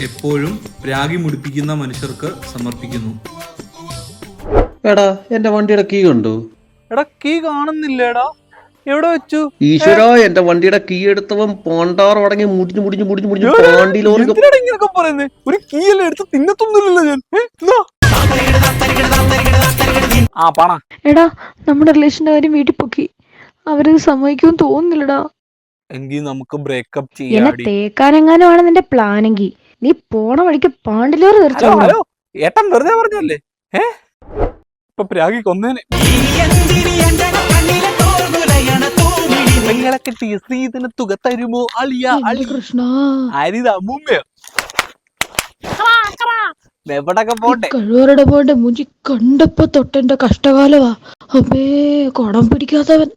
എപ്പോഴും രാഗി മുടിപ്പിക്കുന്ന മനുഷ്യർക്ക് സമർപ്പിക്കുന്നു. എടാ എന്റെ വണ്ടിയുടെ കീ കണ്ടു? എടാ കീ കാണുന്നില്ലേടാ, എവിടെ വെച്ചു? ഈശ്വര, എന്റെ വണ്ടിയുടെ കീ എടുത്തവൻ പോണ്ടാർ അടങ്ങി മുടിഞ്ഞു പാണ്ടിലോറി. ഇങ്ങനൊക്കെ പറയുന്നേ, ഒരു കീ എല്ലാം എടുത്ത് തിന്നത്തൊന്നുമില്ലല്ലോ ഞാൻ. ആ പണ എടാ നമ്മുടെ റിലേഷന്റെ കാര്യം വീട്ടിൽ പൊക്കി, അവരത് സമ്മതിക്കുമെന്ന് തോന്നുന്നില്ലടാ. എങ്കിൽ നമുക്ക് ബ്രേക്കപ്പ് എന്നെ ചെയ്യാടി. തേക്കാനെങ്ങാനുമാണ് നിന്റെ പ്ലാനെങ്കിൽ നീ പോണ വഴിക്ക് പാണ്ടിലോറ് ഹലോ തെറിച്ചോളൂ. ഹലോ, ഏട്ടൻ വെറുതെ പറഞ്ഞല്ലേ? ഇപ്പൊ പ്രാഗി കൊന്നേനെ. പെങ്ങളെ കെട്ടിയ സ്ത്രീധന തുക തരുമോ അളിയ അളി? കൃഷ്ണ, അരിത അമ്മൂമ്മയോ എവിടൊക്കെ പോട്ടെ. കഴിവറുടെ പോന്റെ മുഞ്ചി കണ്ടപ്പോ തൊട്ടെന്റെ കഷ്ടകാലവാ. അമ്മേ കുടം പിടിക്കാത്തവൻ.